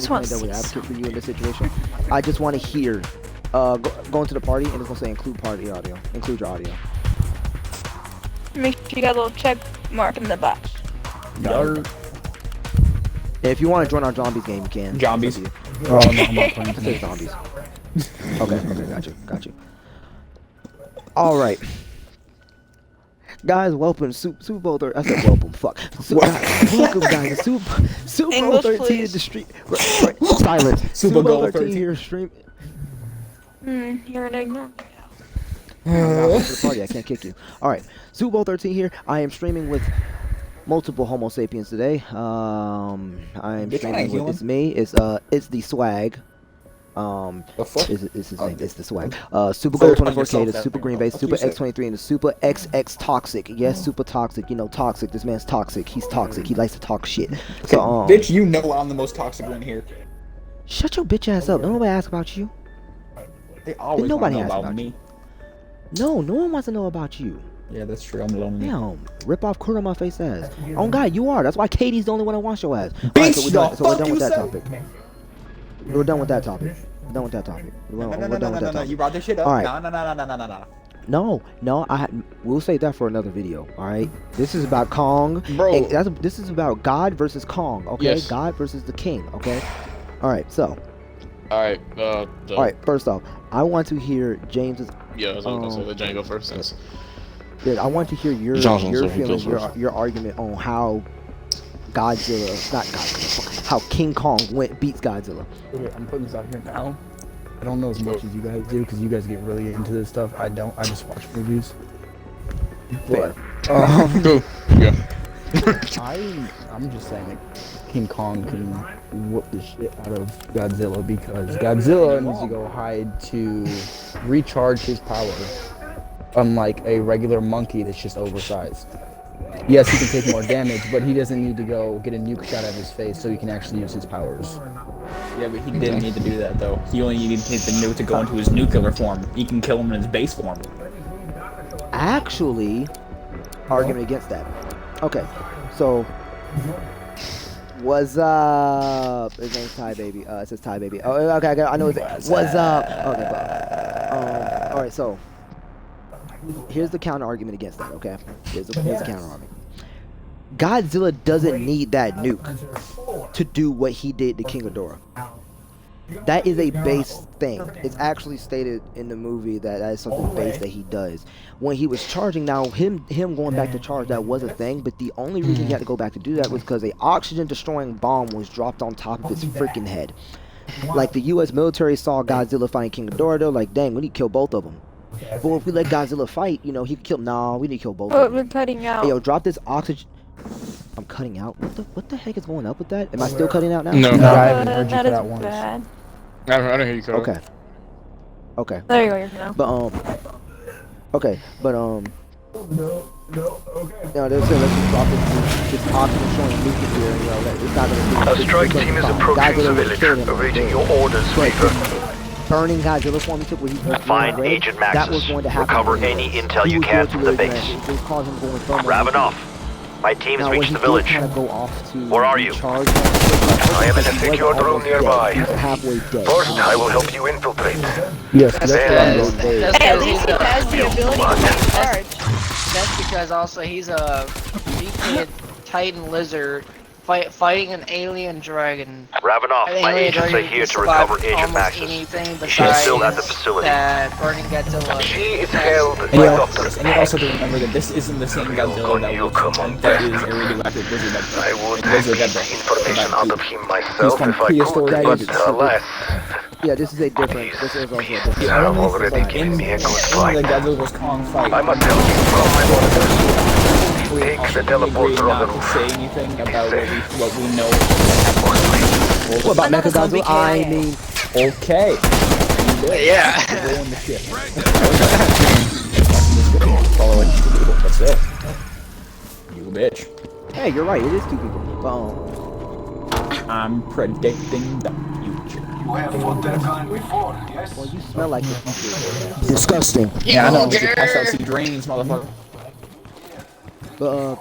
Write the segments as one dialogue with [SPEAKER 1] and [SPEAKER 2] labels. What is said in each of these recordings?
[SPEAKER 1] devil's advocate for you in this situation. I just want to hear, go into the party and it's gonna say include party audio. Include your audio.
[SPEAKER 2] Make sure you got a little check mark in the box.
[SPEAKER 1] If you want to join our zombies game, you can.
[SPEAKER 3] Zombies.
[SPEAKER 1] Oh no, I'm not playing. I said zombies. Okay, got you. All right. Guys, welcome Super Bowl 13. I said welcome. Fuck. Welcome, guys. Super Bowl 13 is the street. Right. Silence. Super Bowl 13 here stream.
[SPEAKER 2] You're an ignorant.
[SPEAKER 1] The party. I can't kick you. All right. Super Bowl 13 here. I am streaming with multiple Homo sapiens today. I am streaming with it's me. It's the swag. Is his name? It's the swag. Super Gold 24K, the Super Green Base, Super X23, and the Super XX Toxic. Yes, Super Toxic. You know, toxic. This man's toxic. He's toxic. He likes to talk shit. So,
[SPEAKER 3] bitch, you know I'm the most toxic one here.
[SPEAKER 1] Shut your bitch ass up. Nobody asked about you.
[SPEAKER 3] They always want to know about me.
[SPEAKER 1] No, no one wants to know about you.
[SPEAKER 3] Yeah, that's true. I'm lonely.
[SPEAKER 1] Damn, rip off quarter on my face ass. Oh God, you are. That's why Katie's the only one that wants your ass.
[SPEAKER 3] Bitch,
[SPEAKER 1] right, so we're done with that topic. We're done with that topic. We're done with that topic.
[SPEAKER 3] No. You brought this shit up.
[SPEAKER 1] All right.
[SPEAKER 3] No.
[SPEAKER 1] No. We'll save that for another video. All right. This is about Kong.
[SPEAKER 3] Bro.
[SPEAKER 1] This is about God versus Kong. Okay.
[SPEAKER 4] Yes.
[SPEAKER 1] God versus the King. Okay. All right. So.
[SPEAKER 4] All right.
[SPEAKER 1] All right. First off, I want to hear James's.
[SPEAKER 4] Yeah, I was gonna say let Jane go first. Since...
[SPEAKER 1] Yeah, I want to hear your feelings, your argument on how not Godzilla, how King Kong beats Godzilla.
[SPEAKER 5] Okay, I'm putting this out here now. I don't know as much as you guys do because you guys get really into this stuff. I don't. I just watch movies.
[SPEAKER 1] But
[SPEAKER 4] yeah.
[SPEAKER 5] I'm just saying that King Kong can whoop the shit out of Godzilla because Godzilla needs to go hide to recharge his power, unlike a regular monkey that's just oversized. Yes, he can take more damage, but he doesn't need to go get a nuke shot at his face so he can actually use his powers.
[SPEAKER 3] Yeah, but he didn't need to do that though. He only needed to take the nuke to go into his nuclear form. He can kill him in his base form.
[SPEAKER 1] Actually, argument against that. Okay, so what's up? His name's Ty Baby. It says Ty Baby. Oh, okay. I know his name. What's up? Okay, but all right. So here's the counter argument against that. Okay, here's the counter argument. Godzilla doesn't need that nuke to do what he did to King Ghidorah. That is a base thing. It's actually stated in the movie that is something base that he does. When he was charging, now him going back to charge, that was a thing, but the only reason he had to go back to do that was because a oxygen destroying bomb was dropped on top of his freaking head. Like the US military saw Godzilla fighting King Ghidorah, they're like, dang, we need to kill both of them. But if we let Godzilla fight, you know, he could kill, nah, we need to kill both of them.
[SPEAKER 2] We're cutting out.
[SPEAKER 1] Hey, yo, drop this oxygen. I'm cutting out. What the heck is going up with that? Am I still cutting out now?
[SPEAKER 4] No.
[SPEAKER 5] I haven't heard you
[SPEAKER 2] that
[SPEAKER 5] for
[SPEAKER 2] is
[SPEAKER 5] that once.
[SPEAKER 2] bad.
[SPEAKER 4] I don't hear you.
[SPEAKER 1] Okay. Okay.
[SPEAKER 2] There you go. You're now.
[SPEAKER 1] But okay. But
[SPEAKER 5] okay.
[SPEAKER 1] no, they're saying let's just drop this oxygen showing nuclear here. You know, it's not gonna do.
[SPEAKER 6] A strike team is approaching the village, awaiting your orders, Reaper.
[SPEAKER 1] Burning Godzilla form, he took what he was
[SPEAKER 6] Find
[SPEAKER 1] away.
[SPEAKER 6] Agent
[SPEAKER 1] That was
[SPEAKER 6] Maxis.
[SPEAKER 1] going to happen.
[SPEAKER 6] Recover any intel you can from the base. Ravenoff. My team has reached the village. Where are you? I am in a secured room nearby.
[SPEAKER 1] Halfway dead.
[SPEAKER 6] First, I will help you infiltrate.
[SPEAKER 5] Yes, that's what I'm doing.
[SPEAKER 2] At least he has the ability to charge.
[SPEAKER 7] That's because also he's a mutant Titan lizard fighting an alien dragon.
[SPEAKER 6] Ravenoff, my agents are here to recover Agent Maxis. She is still at the facility.
[SPEAKER 7] Burning Godzilla.
[SPEAKER 6] She is held by
[SPEAKER 3] And
[SPEAKER 6] Dr.
[SPEAKER 3] you also have to remember that this isn't the same Godzilla that is a radioactive lizard.
[SPEAKER 6] I would take information out of him myself
[SPEAKER 3] from
[SPEAKER 6] if I
[SPEAKER 3] prehistoric
[SPEAKER 6] could,
[SPEAKER 3] ages.
[SPEAKER 6] but alas,
[SPEAKER 1] Yeah, this is a different. This is also a different.
[SPEAKER 6] you have already given me a good
[SPEAKER 3] In
[SPEAKER 6] fight.
[SPEAKER 3] the Godzilla vs. Kong fight,
[SPEAKER 6] I must help you from my orders. Take the teleporter on the
[SPEAKER 3] not
[SPEAKER 6] roof.
[SPEAKER 3] say anything about what we know.
[SPEAKER 1] What about Mechagodzilla? I mean,
[SPEAKER 3] Okay.
[SPEAKER 7] Yeah.
[SPEAKER 3] Go on the ship. Follow it. That's it. You bitch.
[SPEAKER 1] hey, you're right. It is two people.
[SPEAKER 3] I'm predicting the future.
[SPEAKER 8] You have fought that kind before, yes?
[SPEAKER 1] Well, you smell like it. Disgusting.
[SPEAKER 3] Yeah, I know. I shall see drains, motherfucker.
[SPEAKER 1] But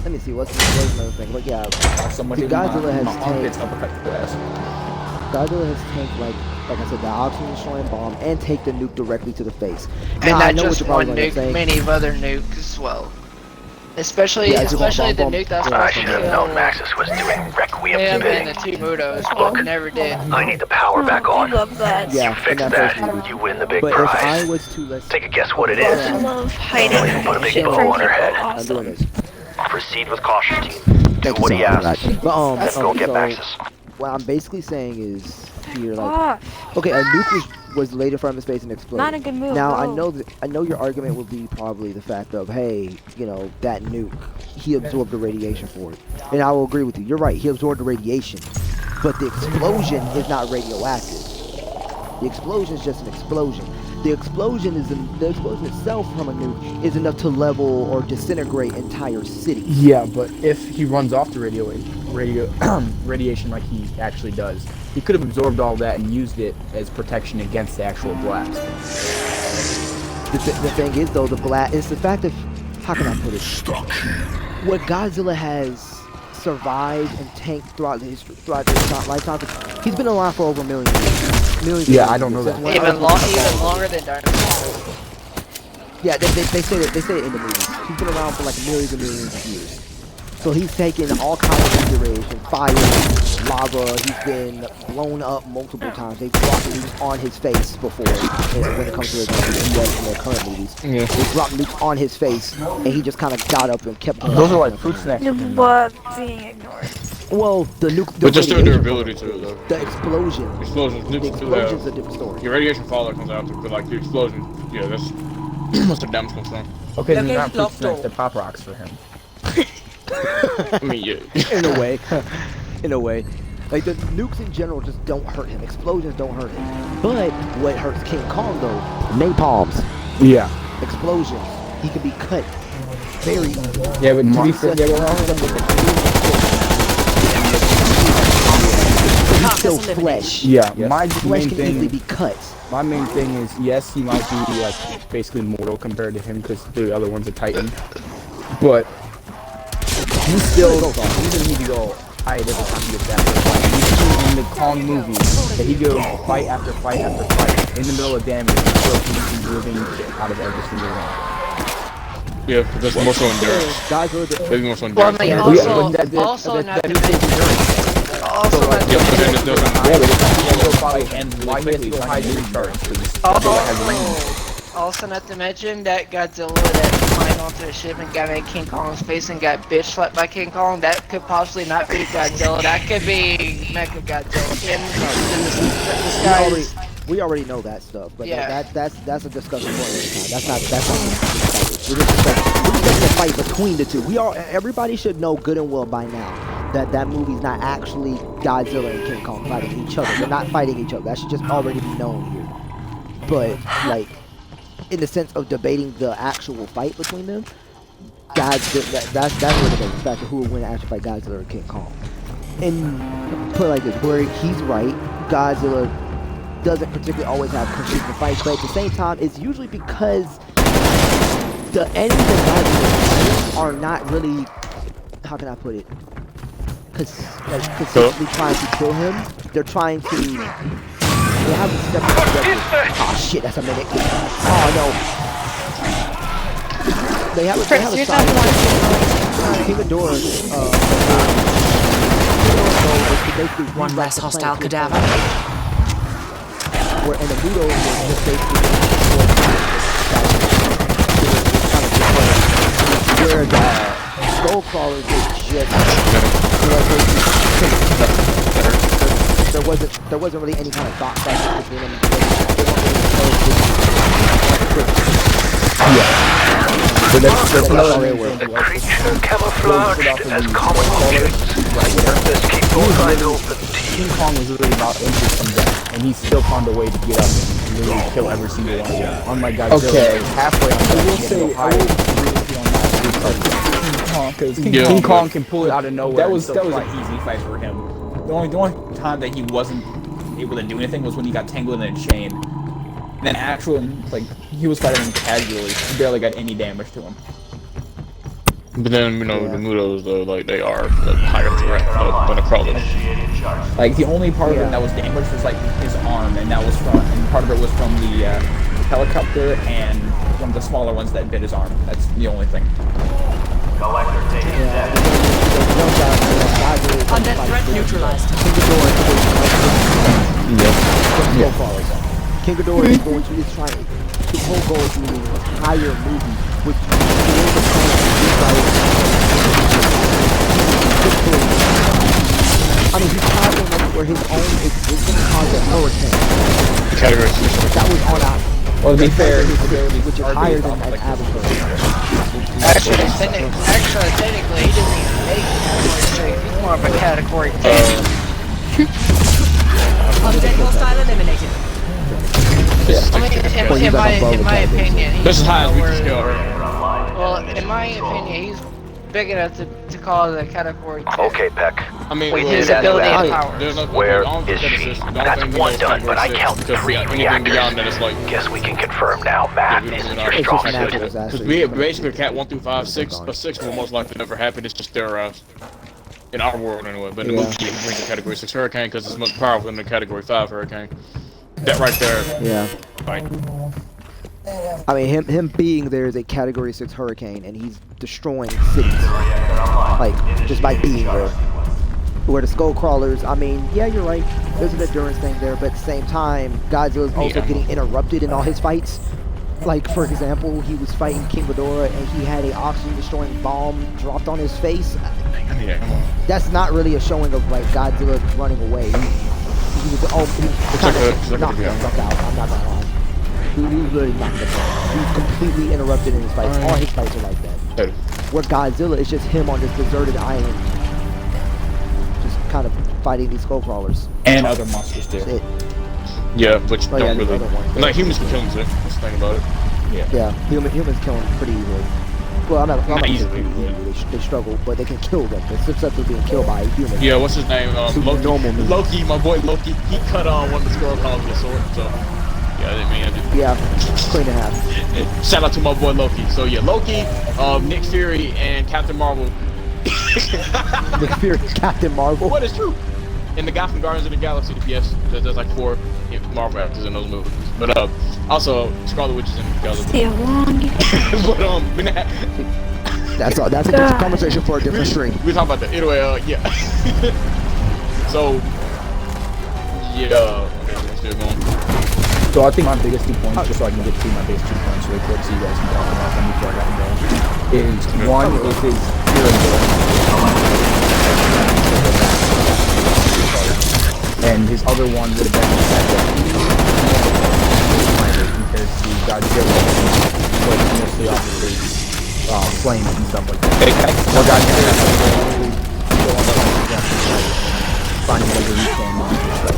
[SPEAKER 1] let me see. What's another thing? But yeah,
[SPEAKER 3] Somebody
[SPEAKER 1] Godzilla has
[SPEAKER 3] armpits uppercut your ass.
[SPEAKER 1] Godzilla has tanked like I said, the oxygen destroying bomb and take the nuke directly to the face.
[SPEAKER 7] And
[SPEAKER 1] Now, I
[SPEAKER 7] not
[SPEAKER 1] know what
[SPEAKER 7] just
[SPEAKER 1] you're probably
[SPEAKER 7] one
[SPEAKER 1] going to
[SPEAKER 7] nuke,
[SPEAKER 1] say.
[SPEAKER 7] many of other nukes as well. Especially
[SPEAKER 1] Yeah, it's just
[SPEAKER 7] especially the
[SPEAKER 1] bomb.
[SPEAKER 7] nuke that's
[SPEAKER 6] I
[SPEAKER 7] supposed to
[SPEAKER 6] should have known
[SPEAKER 7] kill
[SPEAKER 6] Maxis was doing Requiem
[SPEAKER 7] him
[SPEAKER 6] today.
[SPEAKER 7] and the two Mutos,
[SPEAKER 6] Look,
[SPEAKER 7] but never did.
[SPEAKER 6] I need the power back
[SPEAKER 2] I
[SPEAKER 6] on.
[SPEAKER 2] love that.
[SPEAKER 1] Yeah,
[SPEAKER 6] You fix
[SPEAKER 1] in
[SPEAKER 6] that,
[SPEAKER 1] first movie.
[SPEAKER 6] you win the big
[SPEAKER 1] But if I
[SPEAKER 6] prize.
[SPEAKER 1] was to let's
[SPEAKER 6] Take a guess what it
[SPEAKER 2] I
[SPEAKER 6] is.
[SPEAKER 2] love hiding
[SPEAKER 6] Put a big
[SPEAKER 2] shit
[SPEAKER 6] bow
[SPEAKER 2] from
[SPEAKER 6] on her
[SPEAKER 2] people.
[SPEAKER 6] head.
[SPEAKER 1] I'm
[SPEAKER 2] Awesome.
[SPEAKER 1] doing this.
[SPEAKER 6] Proceed with caution, team. Do
[SPEAKER 1] Thank you
[SPEAKER 6] what
[SPEAKER 1] so
[SPEAKER 6] he
[SPEAKER 1] much.
[SPEAKER 6] asks.
[SPEAKER 1] But
[SPEAKER 6] Then go get
[SPEAKER 1] so
[SPEAKER 6] Maxis.
[SPEAKER 1] what I'm basically saying is here, like,
[SPEAKER 2] Off.
[SPEAKER 1] okay, a nuke was laid in front of his face and exploded.
[SPEAKER 2] Not a good move.
[SPEAKER 1] Now
[SPEAKER 2] bro.
[SPEAKER 1] I know your argument would be probably the fact of, hey, you know, that nuke, he absorbed the radiation for it, and I will agree with you. You're right, he absorbed the radiation, but the explosion is not radioactive. The explosion is just an explosion. The explosion itself from a nuke is enough to level or disintegrate entire cities.
[SPEAKER 5] Yeah, but if he runs off the radiation like he actually does, he could have absorbed all that and used it as protection against the actual blast.
[SPEAKER 1] The thing is, though, the blast is the fact of, how can I put it? What Godzilla has survived and tanked throughout his lifetime, he's been alive for over a million years.
[SPEAKER 5] Yeah, I don't know that.
[SPEAKER 7] Even longer than dinosaurs.
[SPEAKER 1] Yeah, they say it in the movies. He's been around for like millions and millions of years. So he's taken all kinds of radiation, fire, lava. He's been blown up multiple times. They've dropped nukes on his face before. When it comes to the US and their current movies, they dropped nukes on his face, and he just kind of got up and kept going.
[SPEAKER 5] Those are like fruit snacks.
[SPEAKER 2] You love being ignored.
[SPEAKER 1] Well, the nuke.
[SPEAKER 4] But just their
[SPEAKER 1] radiation
[SPEAKER 4] durability
[SPEAKER 1] from
[SPEAKER 4] to it, though.
[SPEAKER 1] The explosion.
[SPEAKER 4] Explosions,
[SPEAKER 1] The
[SPEAKER 4] nukes do
[SPEAKER 1] explosion's a
[SPEAKER 4] have.
[SPEAKER 1] different story.
[SPEAKER 4] Your radiation fallout comes after, but like the explosion, yeah, that's what's the damage comes from.
[SPEAKER 5] Okay, they're not fruit snacks, they're pop rocks for him.
[SPEAKER 4] I mean, yeah.
[SPEAKER 1] In a way. In a way. Like, the nukes in general just don't hurt him. Explosions don't hurt him. But what hurts King Kong, though, napalms,
[SPEAKER 5] Yeah.
[SPEAKER 1] explosions. He can be cut very easily.
[SPEAKER 5] Yeah, but to be fair,
[SPEAKER 1] He's still flesh.
[SPEAKER 5] yeah, my
[SPEAKER 1] Flesh
[SPEAKER 5] main
[SPEAKER 1] can easily
[SPEAKER 5] thing,
[SPEAKER 1] be cut.
[SPEAKER 5] my main thing is, yes, he might be like basically mortal compared to him because the other one's a Titan, but he still he doesn't need to go hide every time he gets that way. Like, you see in the Kong movie that he goes fight after fight after fight in the middle of damage and still keeps living shit out of every single one.
[SPEAKER 4] Yeah, because that's more so endurance.
[SPEAKER 1] Godzilla,
[SPEAKER 4] Maybe more so
[SPEAKER 7] Well,
[SPEAKER 4] endurance.
[SPEAKER 7] I mean,
[SPEAKER 5] but
[SPEAKER 7] also not to
[SPEAKER 5] that
[SPEAKER 7] mention, also not to
[SPEAKER 4] Yeah, but then
[SPEAKER 7] mention,
[SPEAKER 4] it doesn't.
[SPEAKER 5] Yeah, but if he go fight
[SPEAKER 3] And really
[SPEAKER 5] why he has to
[SPEAKER 3] quickly,
[SPEAKER 5] go hide in the recharge?
[SPEAKER 7] also not to mention that Godzilla that climbed onto the ship and got in King Kong's face and got bitch slapped by King Kong, that could possibly not be Godzilla, that could be Mecha Godzilla.
[SPEAKER 1] we already know that stuff, but
[SPEAKER 7] Yeah.
[SPEAKER 1] that's a discussion for another time. That's not we're just discussing the fight between the two. Everybody should know good and well by now that movie's not actually Godzilla and King Kong fighting each other. They're not fighting each other. That should just already be known here. But like, in the sense of debating the actual fight between them, that's where the goes. The fact of who would win an actual fight, Godzilla or King Kong. And put it like this, where he's right, Godzilla doesn't particularly always have consistent fights, but at the same time, it's usually because the enemies that Godzilla are not really, how can I put it, consistently trying to kill him. They're trying to, they have a step objective. Oh shit, that's a minute. Oh no. They have a side objective. King Ghidorah,
[SPEAKER 9] One less hostile cadaver.
[SPEAKER 1] Where and the Mutos were just basically where the Skull Crawlers were just there wasn't really any kind of thought process between them.
[SPEAKER 5] But that's another thing.
[SPEAKER 6] The creature camouflaged as common objects. Let's keep both eyes open.
[SPEAKER 5] King Kong was really about inches from death, and he still found a way to get up and literally kill every single one of them. Unlike Godzilla,
[SPEAKER 3] Okay.
[SPEAKER 5] halfway on
[SPEAKER 3] I will
[SPEAKER 5] death,
[SPEAKER 3] say, I will agree with you on that King Kong, because
[SPEAKER 5] King Kong can pull it out of nowhere.
[SPEAKER 3] that was
[SPEAKER 5] and still
[SPEAKER 3] an
[SPEAKER 5] fight.
[SPEAKER 3] easy fight for him. The only time that he wasn't able to do anything was when he got tangled in a chain. And then actually, like, he was fighting him casually. He barely got any damage to him.
[SPEAKER 4] But then, you know, the Mutos, though, like, they are like higher threat than the crawlers.
[SPEAKER 3] Like the only part of him that was damaged was like his arm, and that was and part of it was from the helicopter and one of the smaller ones that bit his arm. That's the only thing.
[SPEAKER 9] Undead threat neutralized.
[SPEAKER 1] King Ghidorah is going to is trying. His whole goal is to do the entire movie, which is the I mean, he's causing where his own existence caused a hurricane.
[SPEAKER 4] Category.
[SPEAKER 1] That was on our.
[SPEAKER 3] Well, to be fair,
[SPEAKER 1] which is higher than an Avatar.
[SPEAKER 7] Actually, technically, he didn't even make category 6. He's more of a category 10.
[SPEAKER 9] Undead hostile eliminated.
[SPEAKER 7] I mean, in my opinion,
[SPEAKER 4] This is high as we
[SPEAKER 7] nowhere-
[SPEAKER 4] can scale already.
[SPEAKER 7] Well, in my opinion, he's big enough to call it a category 10.
[SPEAKER 6] Okay, Peck.
[SPEAKER 4] I mean,
[SPEAKER 6] We
[SPEAKER 4] well,
[SPEAKER 6] did
[SPEAKER 7] His
[SPEAKER 6] that
[SPEAKER 7] ability
[SPEAKER 6] to
[SPEAKER 7] and
[SPEAKER 6] Adam.
[SPEAKER 7] power.
[SPEAKER 4] there's no,
[SPEAKER 6] Where
[SPEAKER 4] I don't think
[SPEAKER 6] is
[SPEAKER 4] that
[SPEAKER 6] she?
[SPEAKER 4] is- I don't
[SPEAKER 6] That's
[SPEAKER 4] think
[SPEAKER 6] one
[SPEAKER 4] that is
[SPEAKER 6] done, but I
[SPEAKER 4] category
[SPEAKER 6] count
[SPEAKER 4] 6, 'cause,
[SPEAKER 6] 3
[SPEAKER 4] yeah, anything
[SPEAKER 6] reactors.
[SPEAKER 4] beyond that is like.
[SPEAKER 6] Guess we can confirm now. Math
[SPEAKER 4] we don't
[SPEAKER 6] isn't
[SPEAKER 4] know.
[SPEAKER 6] your
[SPEAKER 4] It's
[SPEAKER 6] strong
[SPEAKER 1] just
[SPEAKER 6] suit.
[SPEAKER 1] natural.
[SPEAKER 4] Because we basically cat 1 through 5, 6 will most likely never happen. It's just theorized. In our world anyway, but in the movie it brings a category 6 hurricane because it's much powerful than the category 5 hurricane. That right there,
[SPEAKER 1] Yeah.
[SPEAKER 4] like,
[SPEAKER 1] I mean, him being there is a Category 6 hurricane, and he's destroying cities. Like, just by being there. Where the skull crawlers, I mean, yeah, you're right. There's an endurance thing there, but at the same time, Godzilla's also getting interrupted in all his fights. Like, for example, he was fighting King Ghidorah, and he had a oxygen-destroying bomb dropped on his face.
[SPEAKER 4] yeah, come on.
[SPEAKER 1] That's not really a showing of, like, Godzilla running away. He was, kind of knocked the fuck out, I'm not gonna lie. He was really knocked the fuck out. He was completely interrupted in his fights. All his fights are like that. Where Godzilla is just him on this deserted island, just kind of fighting these skull crawlers.
[SPEAKER 3] And other monsters too.
[SPEAKER 1] That's it.
[SPEAKER 4] Yeah, which
[SPEAKER 1] Oh, yeah,
[SPEAKER 4] don't
[SPEAKER 1] the
[SPEAKER 4] really.
[SPEAKER 1] other one.
[SPEAKER 4] Like humans can kill them too. That's the thing about it.
[SPEAKER 1] Yeah, humans kill them pretty easily. Well, I'm not
[SPEAKER 4] Not
[SPEAKER 1] easily.
[SPEAKER 4] easily,
[SPEAKER 1] Pretty easily. They struggle, but they can kill them. They're susceptible to being killed by a human.
[SPEAKER 4] Yeah, what's his name?
[SPEAKER 1] Super
[SPEAKER 4] Loki.
[SPEAKER 1] normal means.
[SPEAKER 4] Loki, my boy Loki. He cut on one of the skull crawlers with a sword. So yeah, I mean,
[SPEAKER 1] Yeah, clean to have.
[SPEAKER 4] shout out to my boy Loki. So yeah, Loki, Nick Fury, and Captain Marvel.
[SPEAKER 1] Nick Fury, Captain Marvel.
[SPEAKER 4] What is true? And the guy from Guardians of the Galaxy. Yes, there's like 4 Marvel actors in those movies. But also Scarlet Witch is in Godzilla. But
[SPEAKER 1] That's all. That's a different conversation for a different stream.
[SPEAKER 4] we talk about that. Anyway, yeah. So yeah, okay, we're still going.
[SPEAKER 5] So I think my biggest 2 points, just so I can get through my biggest 2 points really quick, so you guys can talk about them before I gotta go, is one is his and his other one would have been the fact that he compared to Godzilla, but mostly off of his flames and stuff like that. Well, Godzilla finding whatever he can on his stuff.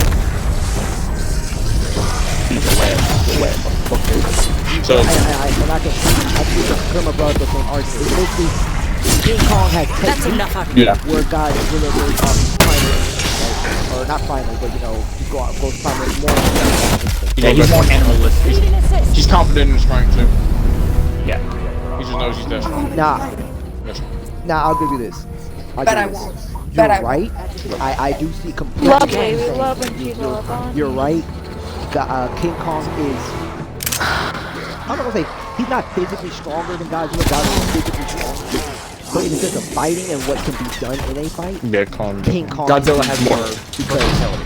[SPEAKER 4] So
[SPEAKER 1] And I can come above the same argument. It's basically, King Kong has
[SPEAKER 9] That's
[SPEAKER 1] technique
[SPEAKER 9] enough of
[SPEAKER 4] yeah.
[SPEAKER 1] where Godzilla goes primary, like, or not primary, but you know, he goes primary more.
[SPEAKER 3] Yeah, he's more animalistic.
[SPEAKER 4] He's confident in his strength too.
[SPEAKER 3] Yeah.
[SPEAKER 4] He just knows he's that strong.
[SPEAKER 1] Nah, I'll give you this. You're right. I do see completely.
[SPEAKER 2] Lovely, we love when people love on.
[SPEAKER 1] You're right. King Kong is. I'm not gonna say he's not physically stronger than Godzilla. Godzilla's physically stronger. But in the sense of fighting and what can be done in a fight,
[SPEAKER 4] Yeah,
[SPEAKER 1] King Kong.
[SPEAKER 3] Godzilla has more
[SPEAKER 1] versatility.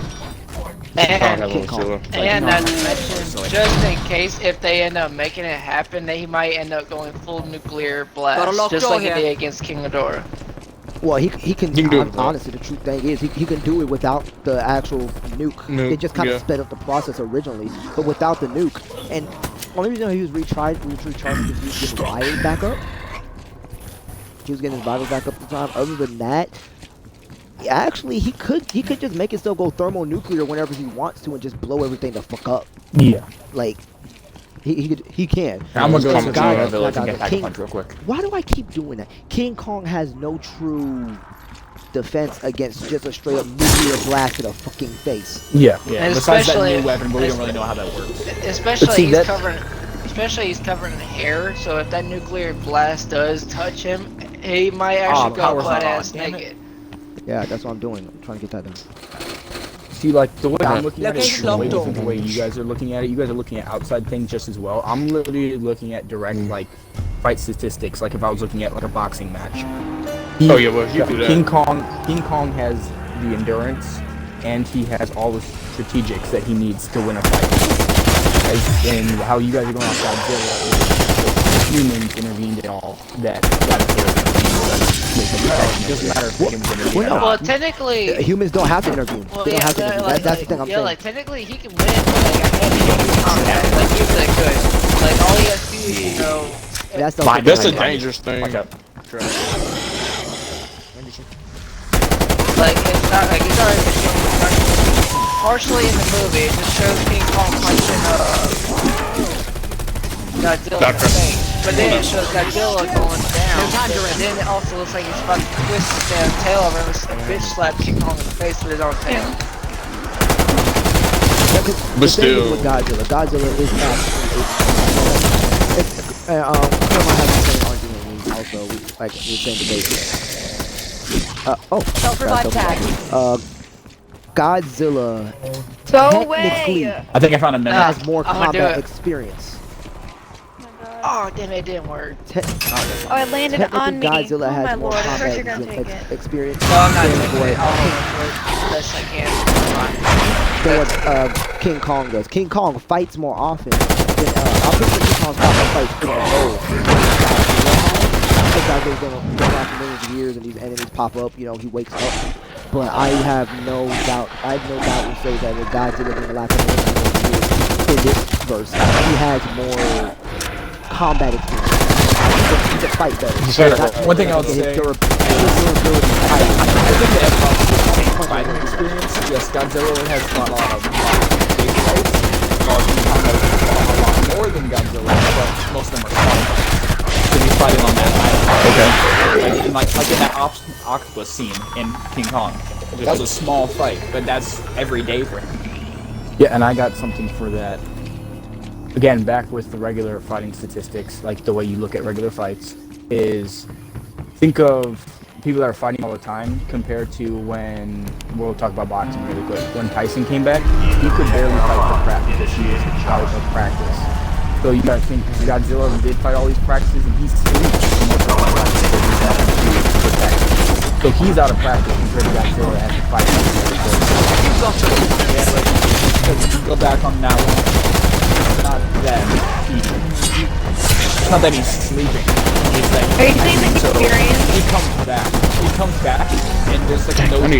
[SPEAKER 7] And not to mention, just in case if they end up making it happen, he might end up going full nuclear blast, just like he did against King Ghidorah.
[SPEAKER 1] Well, he can
[SPEAKER 4] do it,
[SPEAKER 1] honestly, the true thing is he can do it without the actual nuke. They just kind of sped up the process originally, but without the nuke. And the only reason he was recharged because he was getting wired back up. He was getting his vitals back up at the time. Other than that, actually he could just make himself go thermonuclear whenever he wants to and just blow everything the fuck up.
[SPEAKER 5] Yeah.
[SPEAKER 1] Like he can.
[SPEAKER 3] I'm gonna go to
[SPEAKER 1] God,
[SPEAKER 3] the village and
[SPEAKER 1] God,
[SPEAKER 3] get back a punch real quick.
[SPEAKER 1] Why do I keep doing that? King Kong has no true defense against just a straight up nuclear blast to the fucking face.
[SPEAKER 5] Yeah.
[SPEAKER 3] Yeah.
[SPEAKER 7] And
[SPEAKER 3] Besides that
[SPEAKER 7] especially-
[SPEAKER 3] new weapon, but we don't really know how that works.
[SPEAKER 7] Especially he's covering hair, so if that nuclear blast does touch him, he might actually go
[SPEAKER 3] power's
[SPEAKER 7] butt
[SPEAKER 3] not on,
[SPEAKER 7] ass
[SPEAKER 3] damn it.
[SPEAKER 7] naked.
[SPEAKER 1] Yeah, that's what I'm doing. I'm trying to get that done.
[SPEAKER 5] See, like, the way I'm looking at it is
[SPEAKER 9] Location
[SPEAKER 5] way
[SPEAKER 9] locked
[SPEAKER 5] different
[SPEAKER 9] on.
[SPEAKER 5] the way you guys are looking at it. You guys are looking at outside things just as well. I'm literally looking at direct, like, fight statistics, like if I was looking at, like, a boxing match.
[SPEAKER 4] Oh yeah, well you do that.
[SPEAKER 5] King Kong has the endurance, and he has all the strategics that he needs to win a fight. As in how you guys are going off Godzilla is humans intervened in all that Godzilla it doesn't matter if humans intervene.
[SPEAKER 7] Well, technically,
[SPEAKER 1] humans don't have to intervene.
[SPEAKER 7] well,
[SPEAKER 1] They don't
[SPEAKER 7] yeah,
[SPEAKER 1] have to intervene. That's the thing I'm saying.
[SPEAKER 7] like technically he can win, but like I can't do combat. Like he said, good. Like all he has to do is, you know,
[SPEAKER 1] That's the
[SPEAKER 4] That's the
[SPEAKER 1] thing.
[SPEAKER 4] dangerous thing.
[SPEAKER 3] Like a
[SPEAKER 7] like it's not like it's already been shown. Partially in the movie, it just shows King Kong punching Godzilla in the face. But then it shows Godzilla going down. And then it also looks like he's about to twist his damn tail over and bitch slap King Kong in the face with his own tail.
[SPEAKER 4] But still,
[SPEAKER 1] with Godzilla is not. Claremont has the same argument also. Like the same debate.
[SPEAKER 9] Self-revive tag.
[SPEAKER 1] Godzilla
[SPEAKER 2] Go
[SPEAKER 1] technically
[SPEAKER 2] away!
[SPEAKER 3] I think I found a memo.
[SPEAKER 1] has more
[SPEAKER 7] I'm gonna do
[SPEAKER 1] combat
[SPEAKER 7] it.
[SPEAKER 1] experience.
[SPEAKER 7] Oh damn it didn't work.
[SPEAKER 2] Oh, it landed on me.
[SPEAKER 1] Godzilla
[SPEAKER 2] Oh my
[SPEAKER 1] has more
[SPEAKER 2] lord, of course
[SPEAKER 1] combat
[SPEAKER 2] you're gonna take it.
[SPEAKER 1] experience.
[SPEAKER 7] No, I'm not
[SPEAKER 1] than
[SPEAKER 7] doing
[SPEAKER 1] what-
[SPEAKER 7] it. I'll do it best I can.
[SPEAKER 1] than what King Kong does. King Kong fights more often than I'll put King Kong's fights in a row. Godzilla's been around for millions of years and these enemies pop up, you know, he wakes up. But I have no doubt to say that with Godzilla being alive for millions of years in this verse, he has more combat experience. He can fight better.
[SPEAKER 3] One thing I would say,
[SPEAKER 1] his durability fighting.
[SPEAKER 3] I think that about fighting experience, yes, Godzilla has fought a lot of big fights. King Kong has fought a lot more than Godzilla, but most of them are small fights. So he's fighting on that side. Okay. Like in that octopus scene in King Kong. That was a small fight, but that's every day for him.
[SPEAKER 5] Yeah, and I got something for that. Again, back with the regular fighting statistics, like the way you look at regular fights, is think of people that are fighting all the time compared to when, we'll talk about boxing really quick, when Tyson came back, he could barely fight for crap because he was out of practice. So you gotta think, Godzilla did fight all these practices and he's still most of the practice because he's having to protect. So he's out of practice compared to Godzilla that has to fight.
[SPEAKER 3] Yeah, like, because if you go back on that one, it's not that it's not that he's sleeping. It's that
[SPEAKER 2] Are you saying the experience?
[SPEAKER 3] he comes back, and there's like no time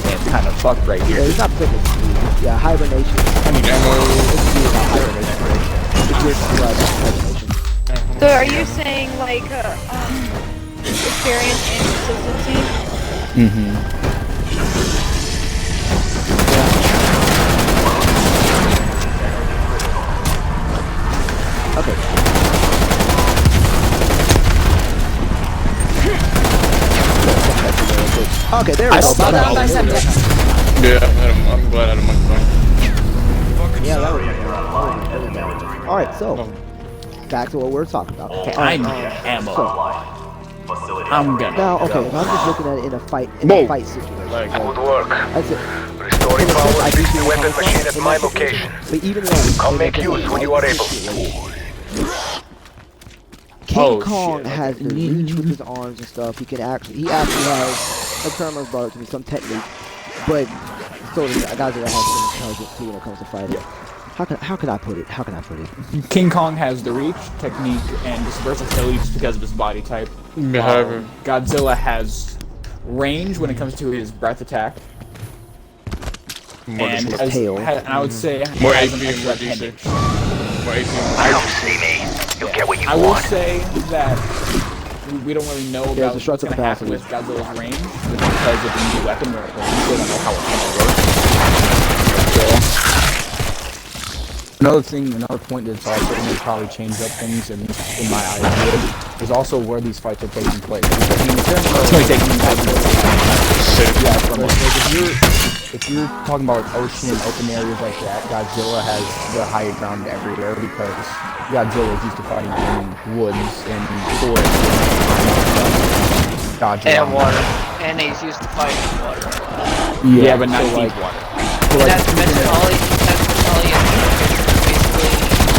[SPEAKER 3] and kind of fucked right
[SPEAKER 1] Yeah,
[SPEAKER 3] here.
[SPEAKER 1] he's not particularly sleep. Yeah, hibernation.
[SPEAKER 4] I need ammo.
[SPEAKER 1] Hibernation.
[SPEAKER 2] So are you saying like experience and consistency?
[SPEAKER 5] Mm-hmm.
[SPEAKER 1] Okay. Okay, there we go.
[SPEAKER 9] Well done, Dissector.
[SPEAKER 4] Yeah, I'm glad I had a microphone.
[SPEAKER 1] Yeah, that was alright, so back to what we're talking about.
[SPEAKER 3] I need ammo. I'm gonna
[SPEAKER 1] Now, okay,
[SPEAKER 3] go.
[SPEAKER 1] if I'm just looking at it in a fight situation.
[SPEAKER 4] Like,
[SPEAKER 1] Like,
[SPEAKER 6] Good work.
[SPEAKER 1] that's it.
[SPEAKER 6] Restoring power to the weapon machine at my location.
[SPEAKER 1] But even when
[SPEAKER 6] Come make use when you are able.
[SPEAKER 1] King
[SPEAKER 3] Oh,
[SPEAKER 1] Kong
[SPEAKER 3] shit.
[SPEAKER 1] has the reach with his arms and stuff. He actually has a term of brought to me some technique, but so does Godzilla has some intelligence too when it comes to fighting. How can I put it?
[SPEAKER 3] King Kong has the reach, technique, and just versatility just because of his body type.
[SPEAKER 4] however,
[SPEAKER 3] Godzilla has range when it comes to his breath attack.
[SPEAKER 4] more
[SPEAKER 3] And,
[SPEAKER 4] disruptive.
[SPEAKER 1] tail.
[SPEAKER 3] and I would say
[SPEAKER 4] More
[SPEAKER 3] has
[SPEAKER 4] AP
[SPEAKER 3] an
[SPEAKER 4] and more
[SPEAKER 3] extra
[SPEAKER 4] DC.
[SPEAKER 3] appendage.
[SPEAKER 6] Don't
[SPEAKER 4] More AC.
[SPEAKER 6] see me. You get what you
[SPEAKER 3] I will
[SPEAKER 6] want.
[SPEAKER 3] say that we don't really know
[SPEAKER 1] There's
[SPEAKER 3] about what's
[SPEAKER 1] destructive
[SPEAKER 3] going to happen with
[SPEAKER 1] capacity.
[SPEAKER 3] Godzilla's range just because of the new weapon. We still don't know how it's going to work.
[SPEAKER 5] Another point that's also going to probably change up things, and in my eyes, is also where these fights are taking place. Because in terms of,
[SPEAKER 3] It's only taking
[SPEAKER 5] yeah, from like if you're talking about like ocean and open areas like that, Godzilla has the higher ground everywhere because Godzilla is used to fighting in woods and forests. dodge
[SPEAKER 7] And
[SPEAKER 5] around.
[SPEAKER 7] water. And he's used to fighting in water.
[SPEAKER 3] Yeah, but not
[SPEAKER 5] so,
[SPEAKER 3] deep
[SPEAKER 5] like,
[SPEAKER 3] water.
[SPEAKER 5] so,
[SPEAKER 7] And
[SPEAKER 5] like,
[SPEAKER 7] that's mentioned all he has to do. Basically,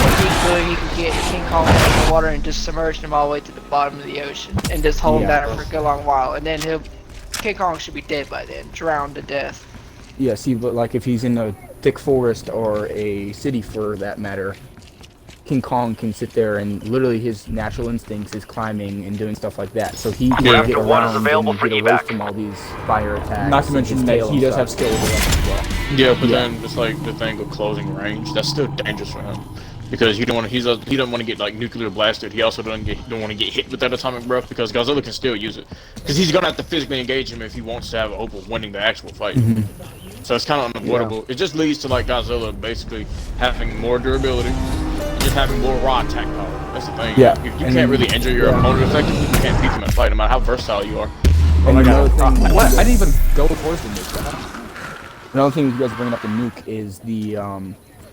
[SPEAKER 7] if he could, he could get King Kong in the water and just submerge him all the way to the bottom of the ocean. And just hold him
[SPEAKER 5] Yeah.
[SPEAKER 7] down for a good long while. And then King Kong should be dead by then. Drowned to death.
[SPEAKER 5] yeah, see, but like if he's in a thick forest or a city for that matter, King Kong can sit there and literally his natural instincts is climbing and doing stuff like that. So he can
[SPEAKER 6] Raptor
[SPEAKER 5] get
[SPEAKER 6] 1 is
[SPEAKER 5] around
[SPEAKER 6] available
[SPEAKER 5] and
[SPEAKER 6] for
[SPEAKER 5] get away
[SPEAKER 6] evac.
[SPEAKER 5] from all these fire attacks.
[SPEAKER 3] Not to
[SPEAKER 5] and
[SPEAKER 3] mention
[SPEAKER 5] his
[SPEAKER 3] that
[SPEAKER 5] tail
[SPEAKER 3] he
[SPEAKER 5] and
[SPEAKER 3] does
[SPEAKER 5] stuff.
[SPEAKER 3] have skill with the weapon as well.
[SPEAKER 4] Yeah, but
[SPEAKER 5] Yeah.
[SPEAKER 4] then it's like the thing of closing range. That's still dangerous for him because he don't want to. He don't want to get like nuclear blasted. He also don't want to get hit with that atomic breath because Godzilla can still use it because he's gonna have to physically engage him if he wants to have a hope of winning the actual fight. So it's kind of unavoidable. It just leads to like Godzilla basically having more durability, and just having more raw attack power. That's the thing.
[SPEAKER 5] Yeah,
[SPEAKER 4] If you
[SPEAKER 5] and-
[SPEAKER 4] can't really injure your opponent effectively, you can't beat them in a fight, no matter how versatile you are.
[SPEAKER 5] And another thing,
[SPEAKER 3] What? I didn't even go towards the nuke.
[SPEAKER 5] another thing you guys are bringing up the nuke is the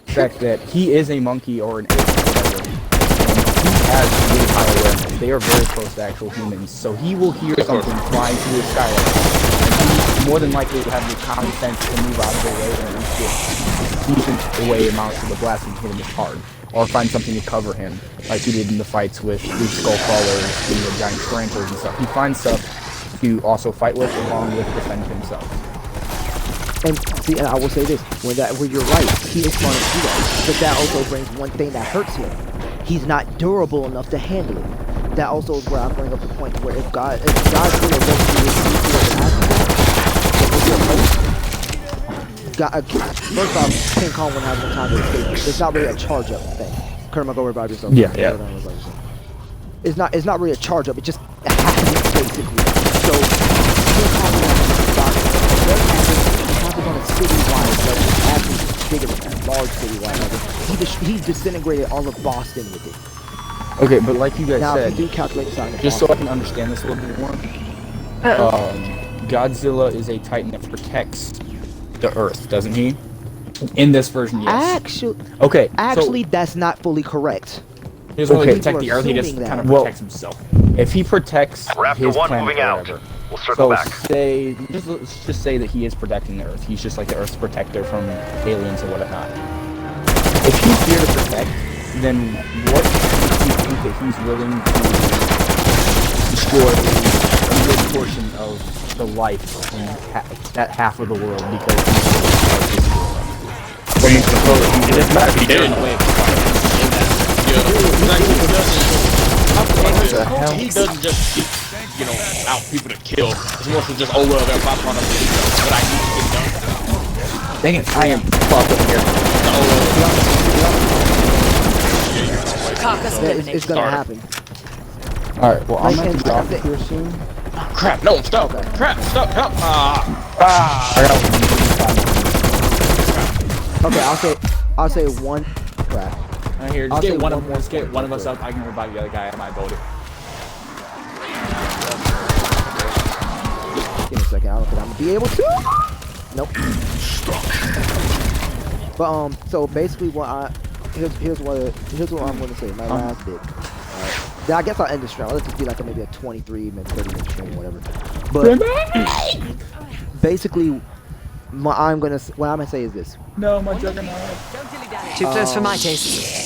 [SPEAKER 5] fact that he is a monkey or an ape or whatever. And he has really high awareness. They are very close to actual humans. So he will hear something flying through the sky. And he's more than likely to have the common sense to move out of their way and at least get decent away amounts of the blast and hit him as hard. Or find something to cover him, like he did in the fights with the skull crawlers and the giant tarantulas and stuff. He finds stuff to also fight with along with defend himself.
[SPEAKER 1] And see, and I will say this: when you're right, he is going to do that. But that also brings one thing that hurts him. He's not durable enough to handle it. That also is where I bring up the point where if Godzilla goes through his first off, King Kong wouldn't have no time to escape. It's not really a charge up thing. Kermit, go revive yourself.
[SPEAKER 5] Yeah.
[SPEAKER 1] It's not really a charge up. It just happens basically. So King Kong would have to stop. It happens on a citywide level. It's actually bigger than that, large citywide level. He disintegrated all of Boston with it.
[SPEAKER 5] Okay, but like you guys
[SPEAKER 1] Now,
[SPEAKER 5] said,
[SPEAKER 1] if you do calculate the size of
[SPEAKER 5] just so I
[SPEAKER 1] Boston,
[SPEAKER 5] can understand this a little bit more,
[SPEAKER 2] Uh-oh.
[SPEAKER 5] Godzilla is a Titan that protects the Earth, doesn't he? In this version, yes.
[SPEAKER 1] actually, that's not fully correct.
[SPEAKER 3] He doesn't really
[SPEAKER 5] Okay.
[SPEAKER 3] protect the Earth, he just
[SPEAKER 1] Assuming
[SPEAKER 3] kind of
[SPEAKER 1] that.
[SPEAKER 5] Well-
[SPEAKER 3] protects himself.
[SPEAKER 5] If he protects
[SPEAKER 6] Raptor
[SPEAKER 5] his
[SPEAKER 6] 1
[SPEAKER 5] planet
[SPEAKER 6] moving
[SPEAKER 5] or
[SPEAKER 6] out.
[SPEAKER 5] whatever,
[SPEAKER 6] We'll circle
[SPEAKER 5] so
[SPEAKER 6] back.
[SPEAKER 5] let's just say that he is protecting the Earth. He's just like the Earth's protector from aliens or whatnot. If he's here to protect, then what makes you think that he's willing to destroy a good portion of the life in that half of the world because he's what makes him feel
[SPEAKER 3] It doesn't matter if he did in a way.
[SPEAKER 4] He doesn't just seek, out people to kill. It's more so just, oh well, they're about to run up to what I need to get done.
[SPEAKER 5] Dang it, I am fucked up here.
[SPEAKER 9] Carcass
[SPEAKER 1] Yeah,
[SPEAKER 9] eliminated.
[SPEAKER 1] it's gonna happen.
[SPEAKER 5] Alright, well I'm
[SPEAKER 1] Like,
[SPEAKER 5] gonna
[SPEAKER 1] and
[SPEAKER 5] be
[SPEAKER 1] like I
[SPEAKER 5] off
[SPEAKER 1] said-
[SPEAKER 5] here soon.
[SPEAKER 4] Crap, no, stop. Crap, stop, help.
[SPEAKER 5] I got
[SPEAKER 1] Okay, I'll say one. Crap.
[SPEAKER 3] Here,
[SPEAKER 1] I'll
[SPEAKER 3] just
[SPEAKER 1] say
[SPEAKER 3] get one
[SPEAKER 1] one
[SPEAKER 3] of
[SPEAKER 1] more
[SPEAKER 3] us. Get
[SPEAKER 1] thing
[SPEAKER 3] one of
[SPEAKER 1] real
[SPEAKER 3] us up. I can revive the other guy at my ability.
[SPEAKER 1] Give me a second. I don't think I'm gonna be able to. Nope. But so basically, here's what I'm gonna say. My last bit. Then I guess I'll end the stream. I'll let this be like maybe a 23, maybe 30 minute stream, whatever. But basically, what I'm gonna say is this.
[SPEAKER 3] No, my juggernaut.
[SPEAKER 9] Too close for my taste.